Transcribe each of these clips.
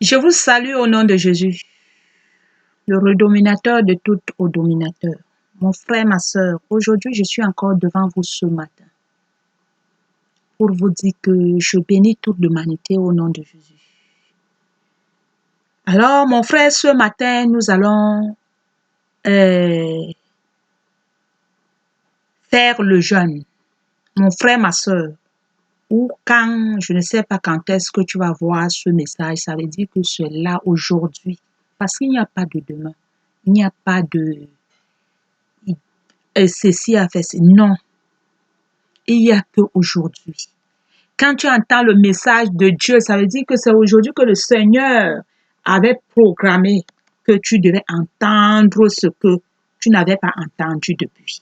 Je vous salue au nom de Jésus, le redominateur de tout au dominateur. Mon frère, ma soeur, aujourd'hui, je suis encore devant vous ce matin pour vous dire que je bénis toute l'humanité au nom de Jésus. Alors, mon frère, ce matin, nous allons faire le jeûne. Mon frère, ma soeur, ou quand, je ne sais pas quand est-ce que tu vas voir ce message, ça veut dire que c'est là aujourd'hui. Parce qu'il n'y a pas de demain. Il n'y a pas de ceci a fait ceci. Non. Il n'y a que aujourd'hui. Quand tu entends le message de Dieu, ça veut dire que c'est aujourd'hui que le Seigneur avait programmé que tu devais entendre ce que tu n'avais pas entendu depuis.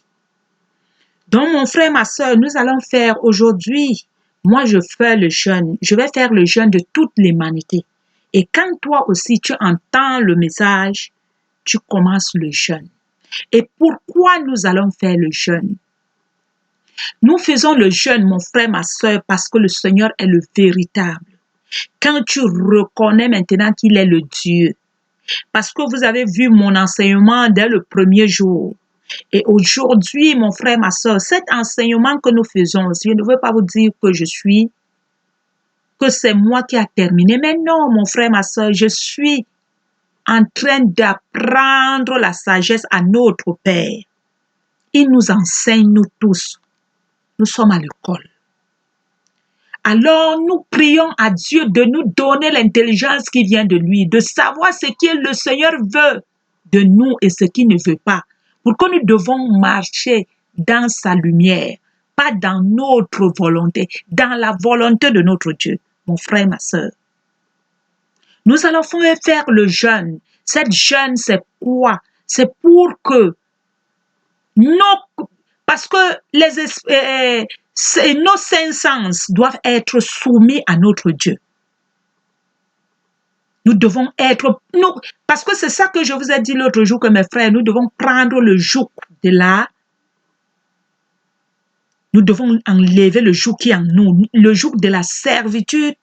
Donc, mon frère, ma soeur, nous allons faire aujourd'hui, moi je fais le jeûne, je vais faire le jeûne de toute l'humanité. Et quand toi aussi tu entends le message, tu commences le jeûne. Et pourquoi nous allons faire le jeûne? Nous faisons le jeûne, mon frère, ma soeur, parce que le Seigneur est le véritable. Quand tu reconnais maintenant qu'il est le Dieu, parce que vous avez vu mon enseignement dès le premier jour. Et aujourd'hui, mon frère, ma soeur, cet enseignement que nous faisons, je ne veux pas vous dire que c'est moi qui a terminé. Mais non, mon frère, ma soeur, je suis en train d'apprendre la sagesse à notre Père. Il nous enseigne, nous tous. Nous sommes à l'école. Alors, nous prions à Dieu de nous donner l'intelligence qui vient de lui, de savoir ce que le Seigneur veut de nous et ce qu'il ne veut pas, pour que nous devons marcher dans sa lumière, pas dans notre volonté, dans la volonté de notre Dieu, mon frère, ma soeur. Nous allons faire le jeûne. Cette jeûne, c'est quoi? C'est pour que parce que nos cinq sens doivent être soumis à notre Dieu. Nous devons être, parce que c'est ça que je vous ai dit l'autre jour que mes frères, nous devons prendre le joug nous devons enlever le joug qui est en nous, le joug de la servitude,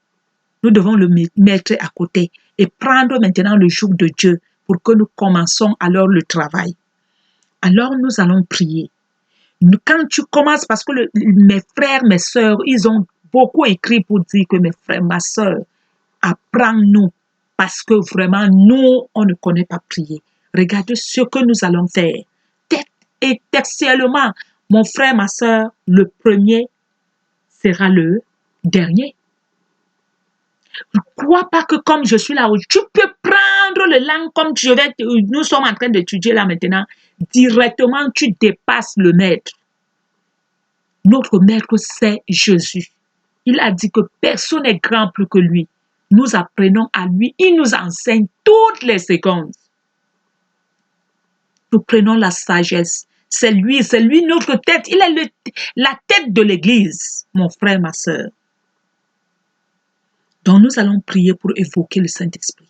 nous devons le mettre à côté et prendre maintenant le joug de Dieu pour que nous commençons alors le travail. Alors nous allons prier. Quand tu commences, parce que mes frères, mes sœurs, ils ont beaucoup écrit pour dire que mes frères, ma sœur, apprends-nous. Parce que vraiment, nous, on ne connaît pas prier. Regardez ce que nous allons faire. Et textuellement, mon frère, ma sœur, le premier sera le dernier. Ne crois pas que comme je suis là, tu peux prendre le langue comme nous sommes en train d'étudier là maintenant. Directement, tu dépasses le maître. Notre maître, c'est Jésus. Il a dit que personne n'est grand plus que lui. Nous apprenons à lui. Il nous enseigne toutes les secondes. Nous prenons la sagesse. C'est lui notre tête. Il est la tête de l'Église, mon frère, ma soeur. Donc nous allons prier pour évoquer le Saint-Esprit,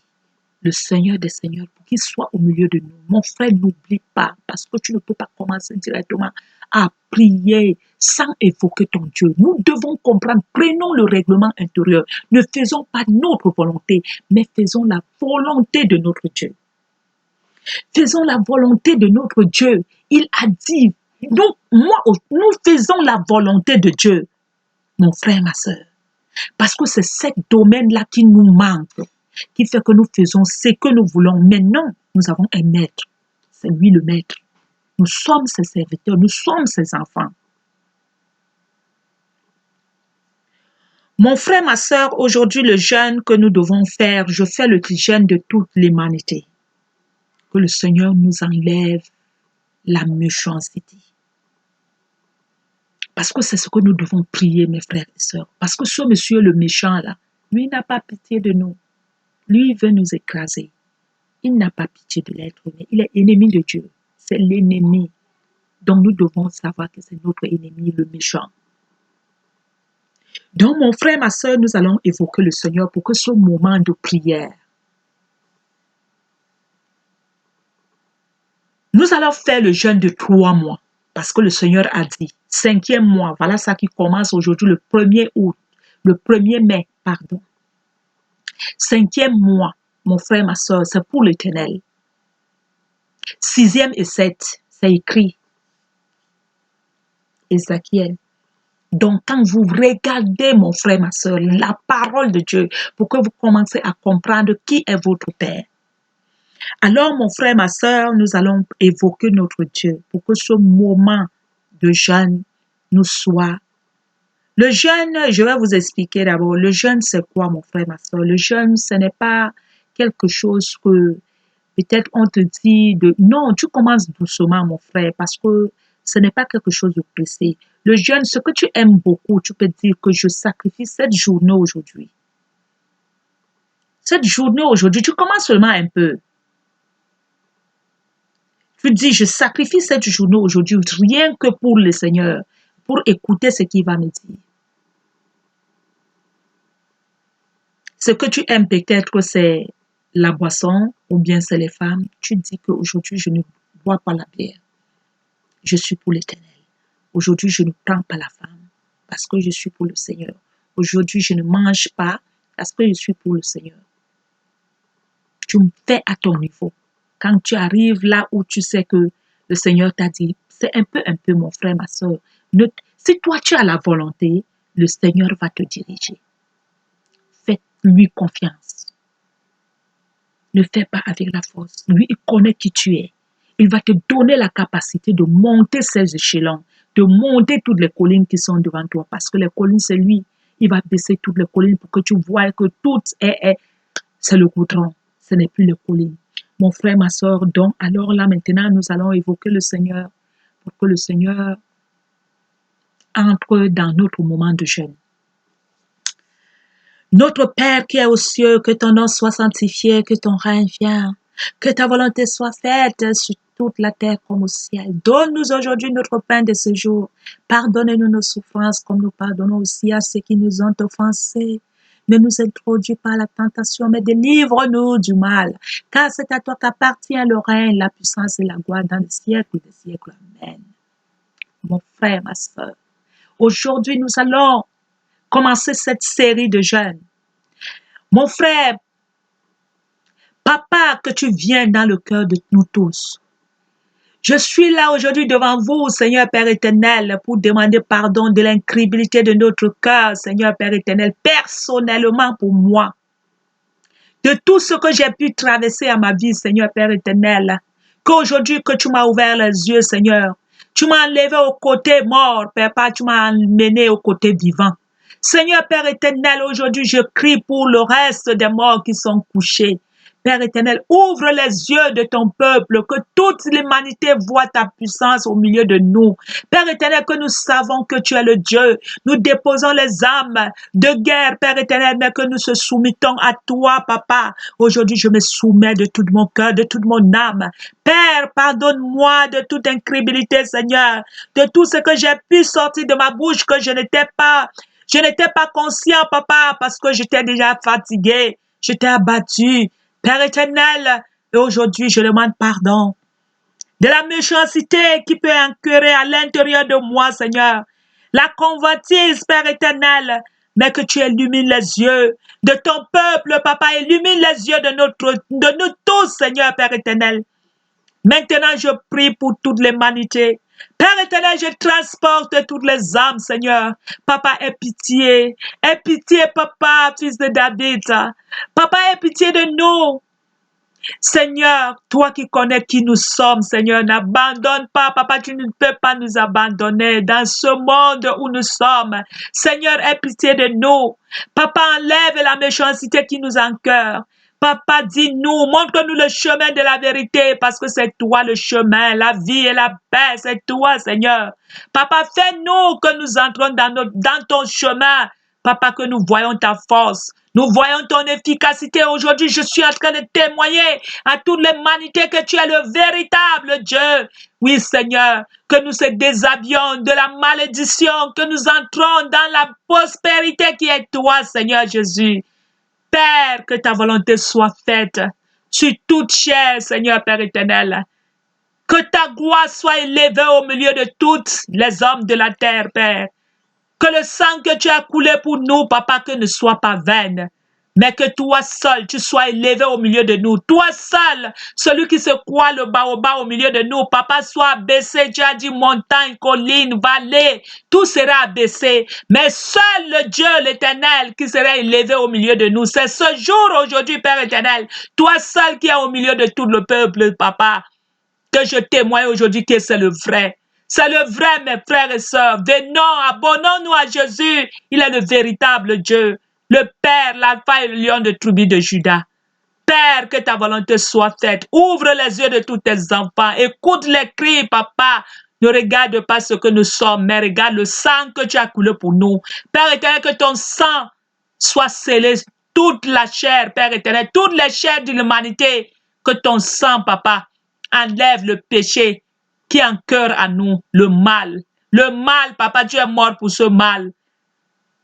le Seigneur des Seigneurs, pour qu'il soit au milieu de nous. Mon frère, n'oublie pas, parce que tu ne peux pas commencer directement à prier sans évoquer ton Dieu. Nous devons comprendre, prenons le règlement intérieur. Ne faisons pas notre volonté, mais faisons la volonté de notre Dieu. Faisons la volonté de notre Dieu. Il a dit, nous faisons la volonté de Dieu, mon frère, ma soeur. Parce que c'est ce domaine-là qui nous manque, qui fait que nous faisons ce que nous voulons. Maintenant, nous avons un maître. C'est lui le maître. Nous sommes ses serviteurs, nous sommes ses enfants. Mon frère, ma soeur, aujourd'hui, le jeûne que nous devons faire, je fais le jeûne de toute l'humanité. Que le Seigneur nous enlève la méchanceté. Parce que c'est ce que nous devons prier, mes frères et sœurs. Parce que ce monsieur, le méchant là, lui n'a pas pitié de nous. Lui, il veut nous écraser. Il n'a pas pitié de l'être humain. Il est ennemi de Dieu. C'est l'ennemi. Donc nous devons savoir que c'est notre ennemi, le méchant. Donc mon frère, ma soeur, nous allons évoquer le Seigneur pour que ce moment de prière, nous allons faire le jeûne de 3 mois. Parce que le Seigneur a dit, 5e mois, voilà ça qui commence aujourd'hui le 1er août, le 1er mai, pardon. 5e mois, mon frère, ma soeur, c'est pour l'Éternel. 6e et 7, c'est écrit. Ézéchiel. Donc, quand vous regardez, mon frère, ma soeur, la parole de Dieu, pour que vous commencez à comprendre qui est votre Père. Alors, mon frère, ma soeur, nous allons évoquer notre Dieu pour que ce moment de jeûne nous soit. Le jeûne, je vais vous expliquer d'abord. Le jeûne, c'est quoi, mon frère, ma soeur? Le jeûne, ce n'est pas quelque chose que peut-être on te dit de... Non, tu commences doucement, mon frère, parce que ce n'est pas quelque chose de pressé. Le jeûne, ce que tu aimes beaucoup, tu peux dire que je sacrifie cette journée aujourd'hui. Cette journée aujourd'hui, tu commences seulement un peu. Tu dis, je sacrifie cette journée aujourd'hui, rien que pour le Seigneur, pour écouter ce qu'il va me dire. Ce que tu aimes peut-être, c'est la boisson ou bien c'est les femmes. Tu dis qu'aujourd'hui, je ne bois pas la bière. Je suis pour l'Éternel. Aujourd'hui, je ne prends pas la femme parce que je suis pour le Seigneur. Aujourd'hui, je ne mange pas parce que je suis pour le Seigneur. Tu me fais à ton niveau. Quand tu arrives là où tu sais que le Seigneur t'a dit, c'est un peu, mon frère, ma soeur. Si toi, tu as la volonté, le Seigneur va te diriger. Fais-lui confiance. Ne fais pas avec la force. Lui, il connaît qui tu es. Il va te donner la capacité de monter ces échelons, de monter toutes les collines qui sont devant toi. Parce que les collines, c'est lui. Il va baisser toutes les collines pour que tu vois que tout c'est le goudron. Ce n'est plus les collines. Mon frère, ma soeur, donc, alors là, maintenant, nous allons évoquer le Seigneur pour que le Seigneur entre dans notre moment de jeûne. Notre Père qui est aux cieux, que ton nom soit sanctifié, que ton règne vienne, que ta volonté soit faite sur toute la terre comme au ciel. Donne-nous aujourd'hui notre pain de ce jour. Pardonne-nous nos souffrances comme nous pardonnons aussi à ceux qui nous ont offensés. Ne nous introduis pas à la tentation, mais délivre-nous du mal. Car c'est à toi qu'appartient le règne, la puissance et la gloire dans les siècles des siècles. Amen. Mon frère, ma soeur, aujourd'hui nous allons commencer cette série de jeûnes. Mon frère, papa, que tu viennes dans le cœur de nous tous. Je suis là aujourd'hui devant vous, Seigneur Père éternel, pour demander pardon de l'incrédulité de notre cœur, Seigneur Père éternel, personnellement pour moi. De tout ce que j'ai pu traverser à ma vie, Seigneur Père éternel, qu'aujourd'hui que tu m'as ouvert les yeux, Seigneur, tu m'as enlevé au côté mort, Papa, tu m'as emmené au côté vivant. Seigneur Père éternel, aujourd'hui je crie pour le reste des morts qui sont couchés. Père éternel, ouvre les yeux de ton peuple, que toute l'humanité voit ta puissance au milieu de nous. Père éternel, que nous savons que tu es le Dieu. Nous déposons les âmes de guerre, Père éternel, mais que nous se soumettons à toi, Papa. Aujourd'hui, je me soumets de tout mon cœur, de toute mon âme. Père, pardonne-moi de toute incrédulité, Seigneur, de tout ce que j'ai pu sortir de ma bouche, que je n'étais pas conscient, Papa, parce que j'étais déjà fatigué, j'étais abattu. Père éternel, et aujourd'hui je demande pardon de la méchanceté qui peut incurrer à l'intérieur de moi, Seigneur. La convoitise, Père éternel, mais que tu illumines les yeux de ton peuple, Papa, illumine les yeux de nous tous, Seigneur, Père éternel. Maintenant, je prie pour toute l'humanité. Père éternel, je transporte toutes les âmes, Seigneur. Papa, aie pitié, Papa, fils de David. Papa, aie pitié de nous. Seigneur, toi qui connais qui nous sommes, Seigneur, n'abandonne pas, Papa, tu ne peux pas nous abandonner dans ce monde où nous sommes. Seigneur, aie pitié de nous. Papa, enlève la méchanceté qui nous encoeur. Papa, dis-nous, montre-nous le chemin de la vérité, parce que c'est toi le chemin, la vie et la paix, c'est toi, Seigneur. Papa, fais-nous que nous entrons dans ton chemin. Papa, que nous voyons ta force, nous voyons ton efficacité. Aujourd'hui, je suis en train de témoigner à toute l'humanité que tu es le véritable Dieu. Oui, Seigneur, que nous se déshabillions de la malédiction, que nous entrons dans la prospérité qui est toi, Seigneur Jésus. Père, que ta volonté soit faite sur toute chair, Seigneur Père éternel. Que ta gloire soit élevée au milieu de tous les hommes de la terre, Père. Que le sang que tu as coulé pour nous, Papa, que ne soit pas vain. mais que toi seul, tu sois élevé au milieu de nous. Toi seul, celui qui se croit le baobab au milieu de nous, papa, soit abaissé. Tu as dit montagne, colline, vallée, tout sera abaissé. Mais seul le Dieu, l'Éternel, qui sera élevé au milieu de nous. C'est ce jour aujourd'hui, Père éternel. Toi seul qui es au milieu de tout le peuple, papa, que je témoigne aujourd'hui que c'est le vrai. C'est le vrai, mes frères et sœurs. Venons, abonnons-nous à Jésus. Il est le véritable Dieu. Le Père, l'Alpha et le Lion de tribu de Juda. Père, que ta volonté soit faite. Ouvre les yeux de tous tes enfants. Écoute les cris, papa. Ne regarde pas ce que nous sommes, mais regarde le sang que tu as coulé pour nous. Père éternel, que ton sang soit scellé toute la chair, Père éternel, toutes les chairs de l'humanité. Que ton sang, papa, enlève le péché qui est en cœur à nous, le mal. Le mal, papa, tu es mort pour ce mal.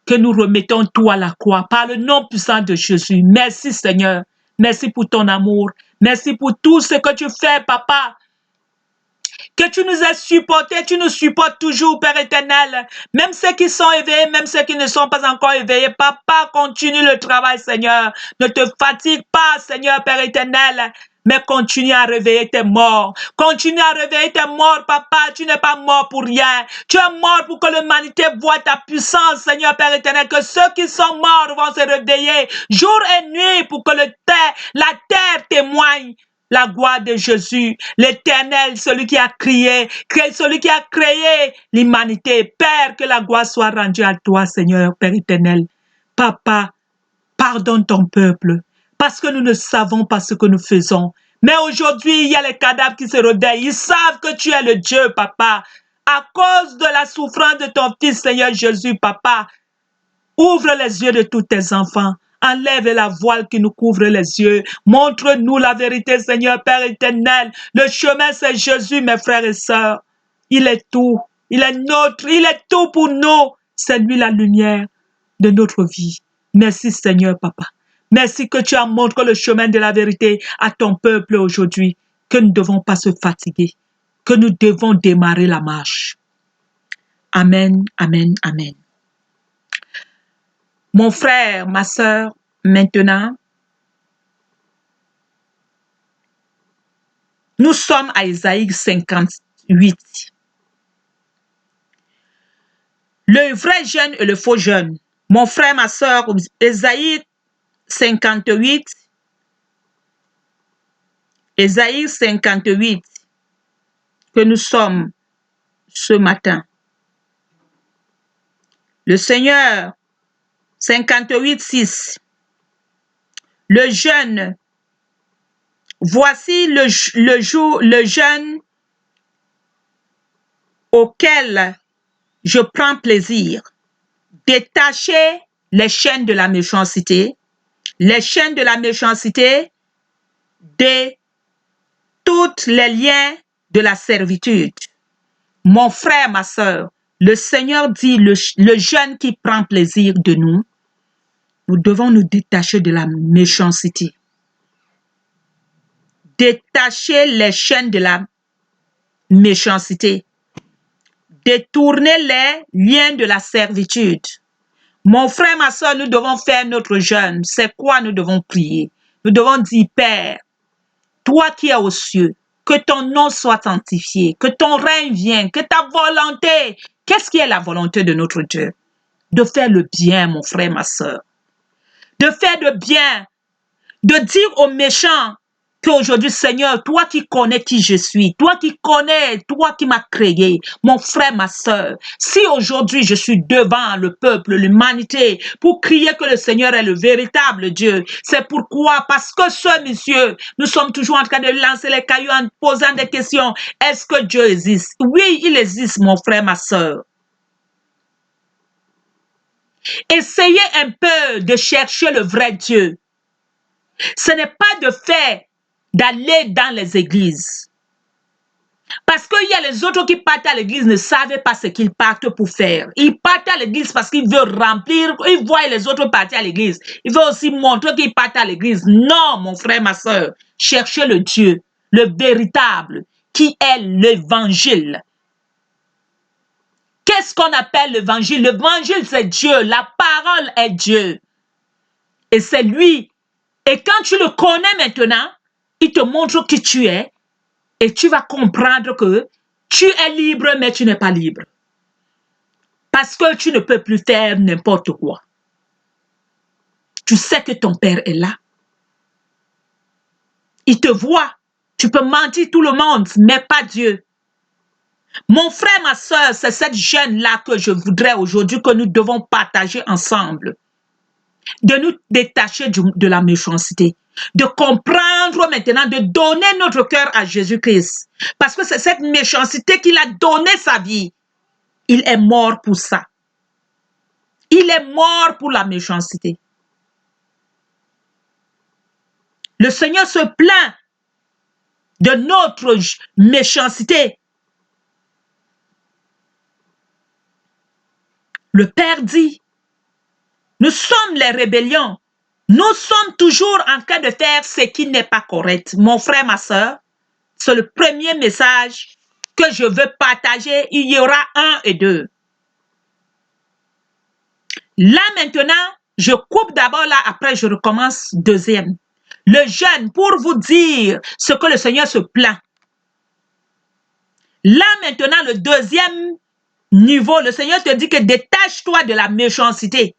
Que nous remettons tout à la croix par le nom puissant de Jésus. Merci Seigneur. Merci pour ton amour. Merci pour tout ce que tu fais, papa. Que tu nous as supportés, tu nous supportes toujours, Père éternel. Même ceux qui sont éveillés, même ceux qui ne sont pas encore éveillés. Papa, continue le travail, Seigneur. Ne te fatigue pas, Seigneur, Père éternel. Mais continue à réveiller tes morts. Continue à réveiller tes morts, papa. Tu n'es pas mort pour rien. Tu es mort pour que l'humanité voie ta puissance, Seigneur, Père éternel. Que ceux qui sont morts vont se réveiller jour et nuit pour que la terre témoigne la gloire de Jésus, l'Éternel, celui qui a créé l'humanité. Père, que la gloire soit rendue à toi, Seigneur, Père éternel. Papa, pardonne ton peuple, parce que nous ne savons pas ce que nous faisons. Mais aujourd'hui, il y a les cadavres qui se réveillent. Ils savent que tu es le Dieu, papa. À cause de la souffrance de ton Fils, Seigneur Jésus, papa, ouvre les yeux de tous tes enfants. Enlève la voile qui nous couvre les yeux. Montre-nous la vérité, Seigneur, Père éternel. Le chemin, c'est Jésus, mes frères et sœurs. Il est tout. Il est notre. Il est tout pour nous. C'est lui la lumière de notre vie. Merci, Seigneur, papa. Merci que tu as montré le chemin de la vérité à ton peuple aujourd'hui. Que nous ne devons pas se fatiguer. Que nous devons démarrer la marche. Amen, amen, amen. Mon frère, ma sœur, maintenant, nous sommes à Isaïe 58. Le vrai jeûne et le faux jeûne. Mon frère, ma sœur, Isaïe 58. Isaïe 58, que nous sommes ce matin. Le Seigneur, 58, 6. Le jeûne. Voici le jeûne auquel je prends plaisir. Détacher les chaînes de la méchanceté, les chaînes de la méchanceté, de tous les liens de la servitude. Mon frère, ma sœur, le Seigneur dit, le jeûne qui prend plaisir de nous, nous devons nous détacher de la méchanceté. Détacher les chaînes de la méchanceté. Détourner les liens de la servitude. Mon frère, ma soeur, nous devons faire notre jeûne. C'est quoi nous devons prier? Nous devons dire, Père, toi qui es aux cieux, que ton nom soit sanctifié, que ton règne vienne, que ta volonté. Qu'est-ce qui est la volonté de notre Dieu? De faire le bien, mon frère, ma soeur. De faire le bien. De dire aux méchants qu'aujourd'hui, Seigneur, toi qui connais qui je suis, toi qui connais, toi qui m'as créé, mon frère, ma soeur, si aujourd'hui je suis devant le peuple, l'humanité, pour crier que le Seigneur est le véritable Dieu, c'est pourquoi, parce que ce monsieur, nous sommes toujours en train de lancer les cailloux en posant des questions. Est-ce que Dieu existe? Oui, il existe, mon frère, ma soeur. Essayez un peu de chercher le vrai Dieu. Ce n'est pas de fait d'aller dans les églises. Parce qu'il y a les autres qui partent à l'église ne savaient pas ce qu'ils partent pour faire. Ils partent à l'église parce qu'ils veulent remplir, ils voient les autres partir à l'église. Ils veulent aussi montrer qu'ils partent à l'église. Non, mon frère, ma soeur, cherchez le Dieu, le véritable, qui est l'évangile. Qu'est-ce qu'on appelle l'évangile? L'évangile, c'est Dieu. La parole est Dieu. Et c'est lui. Et quand tu le connais maintenant, il te montre qui tu es et tu vas comprendre que tu es libre, mais tu n'es pas libre. Parce que tu ne peux plus faire n'importe quoi. Tu sais que ton Père est là. Il te voit. Tu peux mentir tout le monde, mais pas Dieu. Mon frère, ma soeur, c'est cette jeune-là que je voudrais aujourd'hui que nous devons partager ensemble. De nous détacher de la méchanceté. De comprendre maintenant, de donner notre cœur à Jésus-Christ. Parce que c'est cette méchanceté qu'il a donné sa vie. Il est mort pour ça. Il est mort pour la méchanceté. Le Seigneur se plaint de notre méchanceté. Le Père dit, nous sommes les rébellions. Nous sommes toujours en train de faire ce qui n'est pas correct. Mon frère, ma soeur, c'est le premier message que je veux partager. Il y aura 1 et 2. Là maintenant, je coupe d'abord là, après je recommence deuxième. Le jeûne, pour vous dire ce que le Seigneur se plaint. Là maintenant, le deuxième niveau, le Seigneur te dit que détache-toi de la méchanceté.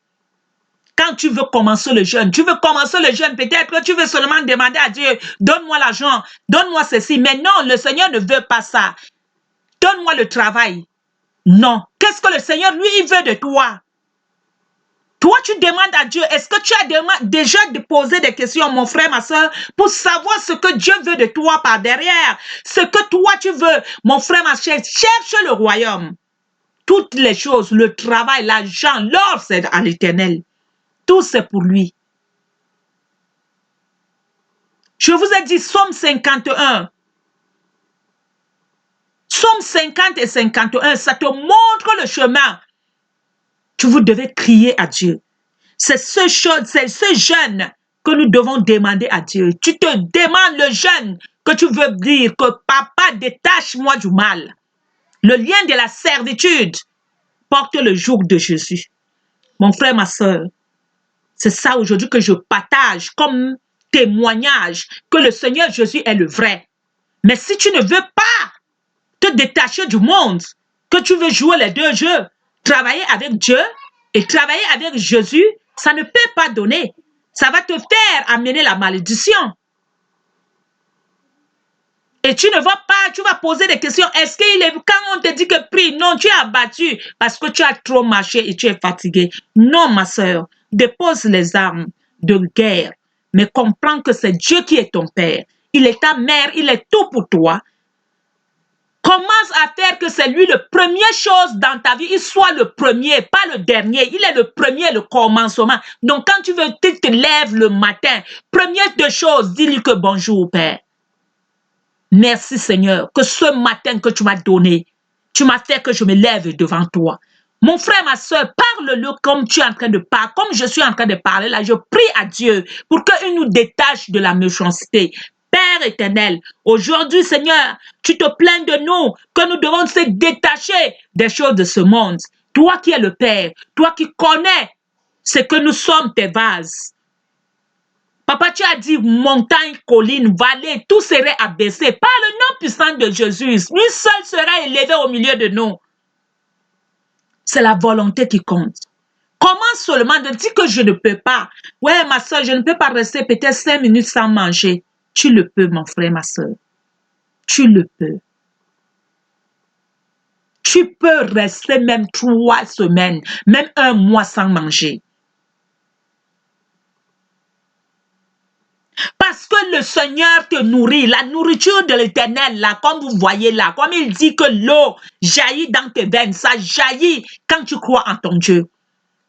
Quand tu veux commencer le jeûne, peut-être que tu veux seulement demander à Dieu, donne-moi l'argent, donne-moi ceci. Mais non, le Seigneur ne veut pas ça. Donne-moi le travail. Non. Qu'est-ce que le Seigneur, lui, il veut de toi? Toi, tu demandes à Dieu, est-ce que tu as déjà posé des questions, mon frère, ma soeur, pour savoir ce que Dieu veut de toi par derrière? Ce que toi, tu veux, mon frère, ma soeur, cherche le royaume. Toutes les choses, le travail, l'argent, l'or, c'est à l'Éternel. Tout c'est pour lui. Je vous ai dit, Psaume 51. Psaume 50 et 51, ça te montre le chemin. Vous devez crier à Dieu. C'est ce jeûne que nous devons demander à Dieu. Tu te demandes le jeûne que tu veux dire que papa, détache-moi du mal. Le lien de la servitude porte le joug de Jésus. Mon frère, ma soeur, c'est ça aujourd'hui que je partage comme témoignage que le Seigneur Jésus est le vrai. Mais si tu ne veux pas te détacher du monde, que tu veux jouer les deux jeux, travailler avec Dieu et travailler avec Jésus, ça ne peut pas donner. Ça va te faire amener la malédiction. Et tu ne vas pas, tu vas poser des questions. Est-ce qu'il est, quand on te dit que prie, non, tu es abattu parce que tu as trop marché et tu es fatigué. Non, ma soeur, dépose les armes de guerre, mais comprends que c'est Dieu qui est ton père. Il est ta mère, il est tout pour toi. Commence à faire que c'est lui le premier chose dans ta vie. Il soit le premier, pas le dernier. Il est le premier, le commencement. Donc, quand tu veux, tu te lèves le matin. Première des choses, dis-lui que bonjour, Père. Merci, Seigneur, que ce matin que tu m'as donné, tu m'as fait que je me lève devant toi. Mon frère, ma soeur, parle-le comme tu es en train de parler, comme je suis en train de parler là. Je prie à Dieu pour qu'il nous détache de la méchanceté. Père éternel, aujourd'hui, Seigneur, tu te plains de nous, que nous devons se détacher des choses de ce monde. Toi qui es le Père, toi qui connais ce que nous sommes, tes vases. Papa, tu as dit montagne, colline, vallée, tout serait abaissé par le nom puissant de Jésus. Lui seul sera élevé au milieu de nous. C'est la volonté qui compte. Comment seulement de dire que je ne peux pas? Ouais, ma soeur, je ne peux pas rester peut-être 5 minutes sans manger. Tu le peux, mon frère, ma soeur. Tu le peux. Tu peux rester même 3 semaines, même 1 mois sans manger. Parce que le Seigneur te nourrit, la nourriture de l'Éternel, là, comme vous voyez là, comme il dit que l'eau jaillit dans tes veines, ça jaillit quand tu crois en ton Dieu.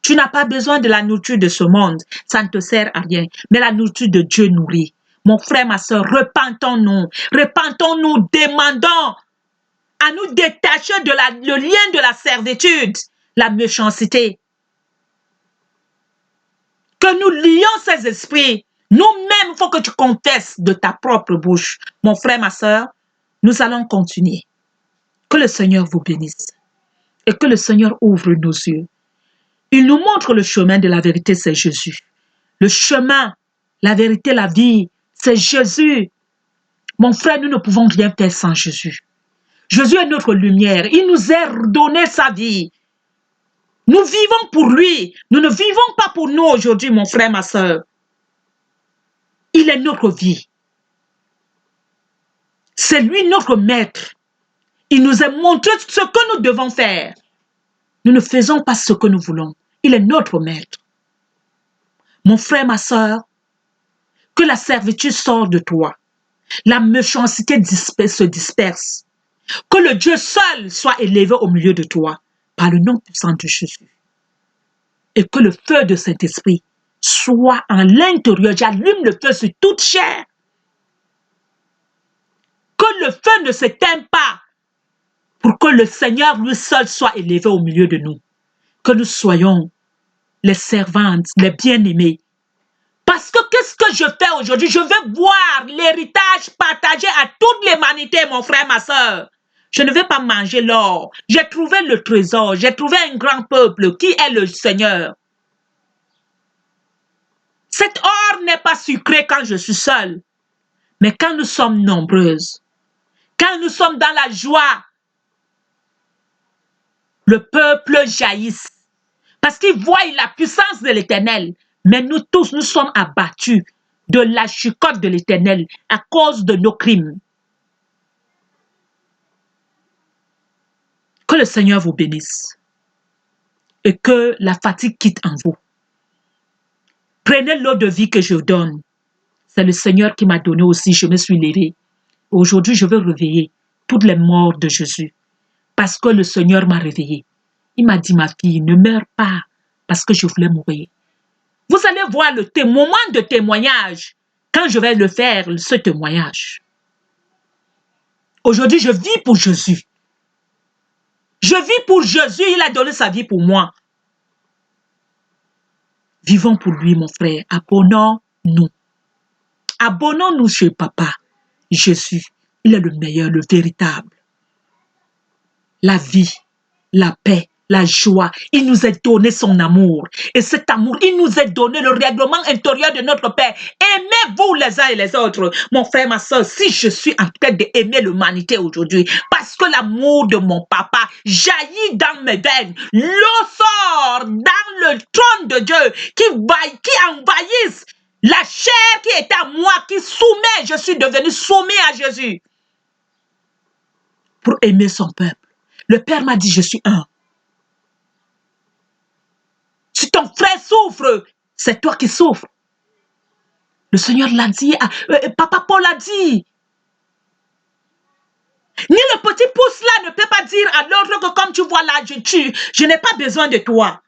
Tu n'as pas besoin de la nourriture de ce monde, ça ne te sert à rien, mais la nourriture de Dieu nourrit. Mon frère, ma soeur, repentons-nous, demandons à nous détacher de le lien de la servitude, la méchanceté. Que nous lions ces esprits. Nous-mêmes, il faut que tu confesses de ta propre bouche. Mon frère, ma soeur, nous allons continuer. Que le Seigneur vous bénisse. Et que le Seigneur ouvre nos yeux. Il nous montre le chemin de la vérité, c'est Jésus. Le chemin, la vérité, la vie, c'est Jésus. Mon frère, nous ne pouvons rien faire sans Jésus. Jésus est notre lumière. Il nous a donné sa vie. Nous vivons pour lui. Nous ne vivons pas pour nous aujourd'hui, mon frère, ma soeur. Il est notre vie. C'est lui notre maître. Il nous a montré ce que nous devons faire. Nous ne faisons pas ce que nous voulons. Il est notre maître. Mon frère, ma soeur, que la servitude sorte de toi. La méchanceté se disperse. Que le Dieu seul soit élevé au milieu de toi par le nom puissant de Jésus. Et que le feu de Saint-Esprit soit en l'intérieur. J'allume le feu sur toute chair. Que le feu ne s'éteigne pas pour que le Seigneur lui seul soit élevé au milieu de nous. Que nous soyons les servantes, les bien-aimés. Parce que qu'est-ce que je fais aujourd'hui? Je veux voir l'héritage partagé à toute l'humanité, mon frère, ma soeur. Je ne vais pas manger l'or. J'ai trouvé le trésor. J'ai trouvé un grand peuple qui est le Seigneur. Cet or n'est pas sucré quand je suis seule. Mais quand nous sommes nombreuses, quand nous sommes dans la joie, le peuple jaillit. Parce qu'il voit la puissance de l'Éternel. Mais nous tous, nous sommes abattus de la chicotte de l'Éternel à cause de nos crimes. Que le Seigneur vous bénisse et que la fatigue quitte en vous. Prenez l'eau de vie que je donne. C'est le Seigneur qui m'a donné aussi, je me suis levée. Aujourd'hui, je veux réveiller toutes les morts de Jésus parce que le Seigneur m'a réveillée. Il m'a dit, ma fille, ne meurs pas parce que je voulais mourir. Vous allez voir le moment de témoignage quand je vais le faire, ce témoignage. Aujourd'hui, je vis pour Jésus. Je vis pour Jésus, il a donné sa vie pour moi. Vivons pour lui, mon frère. Abonnons-nous. Abonnons-nous chez Papa. Jésus, il est le meilleur, le véritable. La vie, la paix, la joie. Il nous a donné son amour. Et cet amour, il nous a donné le règlement intérieur de notre Père. Aimez-vous les uns et les autres. Mon frère, ma soeur, si je suis en train d'aimer l'humanité aujourd'hui, parce que l'amour de mon papa jaillit dans mes veines, l'eau sort dans le trône de Dieu qui envahisse la chair qui est à moi, qui soumet. Je suis devenu soumis à Jésus pour aimer son peuple. Le Père m'a dit, je suis un. Si ton frère souffre, c'est toi qui souffres. Le Seigneur l'a dit, Papa Paul l'a dit. Ni le petit pouce là ne peut pas dire à l'autre que comme tu vois là, je n'ai pas besoin de toi.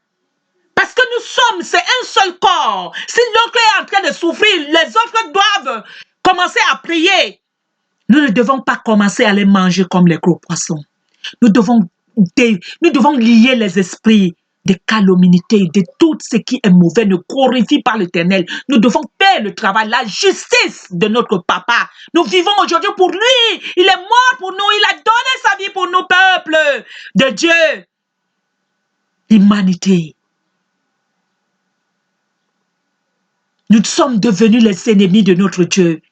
Parce que nous sommes, c'est un seul corps. Si l'autre est en train de souffrir, les autres doivent commencer à prier. Nous ne devons pas commencer à les manger comme les gros poissons. Nous devons lier les esprits de calomnie, de tout ce qui est mauvais, ne glorifie pas l'Éternel. Nous devons faire le travail, la justice de notre papa. Nous vivons aujourd'hui pour lui. Il est mort pour nous. Il a donné sa vie pour nous, peuple de Dieu. L'humanité. Nous sommes devenus les ennemis de notre Dieu.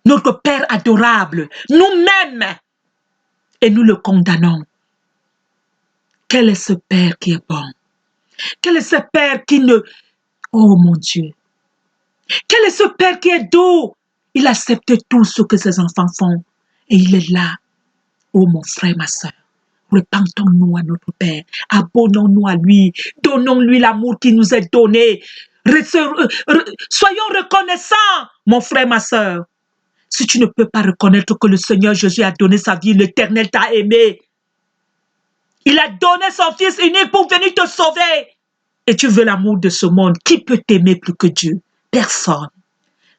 Notre Père adorable, nous-mêmes. Et nous le condamnons. Quel est ce Père qui est bon? Quel est ce Père qui ne... Oh mon Dieu! Quel est ce Père qui est doux? Il accepte tout ce que ses enfants font. Et il est là. Oh mon frère, ma soeur. Repentons-nous à notre Père. Abonnons-nous à lui. Donnons-lui l'amour qui nous est donné. Soyons reconnaissants, mon frère, ma soeur. Si tu ne peux pas reconnaître que le Seigneur Jésus a donné sa vie, l'Éternel t'a aimé. Il a donné son Fils unique pour venir te sauver. Et tu veux l'amour de ce monde. Qui peut t'aimer plus que Dieu? Personne.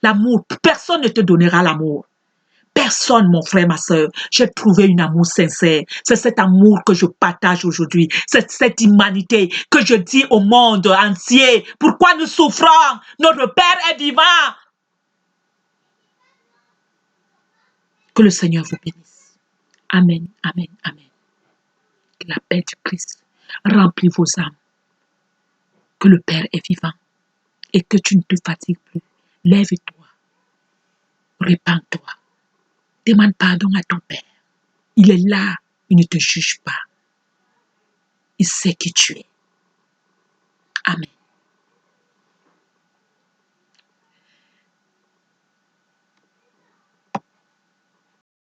L'amour, personne ne te donnera l'amour. Personne, mon frère, ma soeur. J'ai trouvé un amour sincère. C'est cet amour que je partage aujourd'hui. C'est cette humanité que je dis au monde entier. Pourquoi nous souffrons? Notre Père est vivant. Que le Seigneur vous bénisse. Amen, amen, amen. Que la paix du Christ remplit vos âmes. Que le Père est vivant. et que tu ne te fatigues plus, lève-toi, répands-toi, demande pardon à ton Père. Il est là, il ne te juge pas. Il sait qui tu es.